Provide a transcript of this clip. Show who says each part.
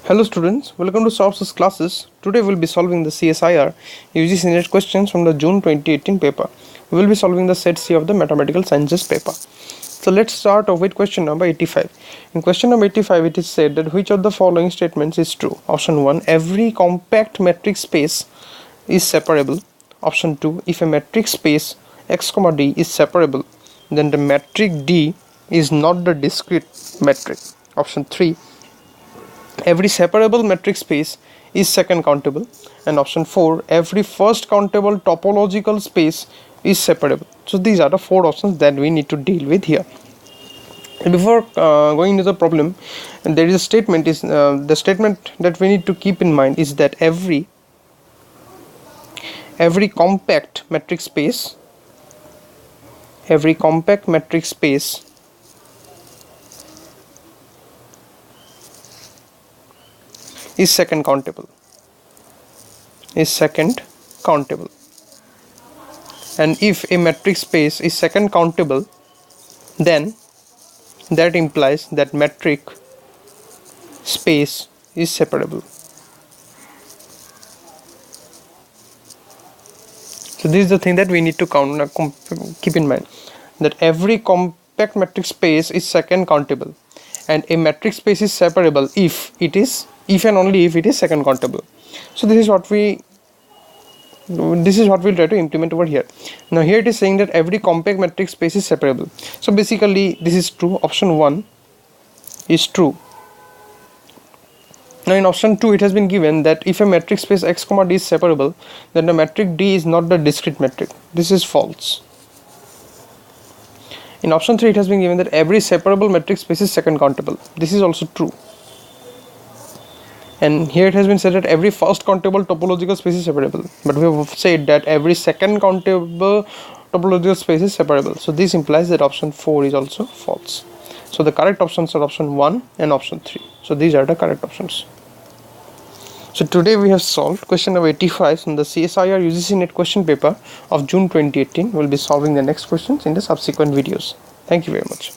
Speaker 1: Hello students, welcome to Sources classes. Today we will be solving the CSIR UGC NET questions from the June 2018 paper. We will be solving the set C of the Mathematical Sciences paper. So let's start off with question number 85. In question number 85 it is said that which of the following statements is true? Option 1, every compact metric space is separable. Option 2, if a metric space x, d is separable, then the metric D is not the discrete metric. Option 3, every separable metric space is second countable, and option 4, every first countable topological space is separable. So these are the four options that we need to deal with here. Before going into the problem, there is a statement the statement that we need to keep in mind is that every compact metric space is second countable, and if a metric space is second countable, then that implies that metric space is separable. So this is the thing that we need to keep in mind, that every compact metric space is second countable and a metric space is separable if and only if it is second countable. So this is what we'll try to implement over here. Now here it is saying that every compact metric space is separable. So basically this is true. Option 1 is true. Now in option 2 it has been given that if a metric space x, d is separable, then the metric D is not the discrete metric. This is false. In option 3 it has been given that every separable metric space is second countable. This is also true. And here it has been said that every first countable topological space is separable, but we have said that every second countable topological space is separable. So this implies that option 4 is also false. So the correct options are option 1 and option 3. So these are the correct options. So today we have solved question number 85 from the CSIR UGC NET question paper of June 2018. We will be solving the next questions in the subsequent videos. Thank you very much.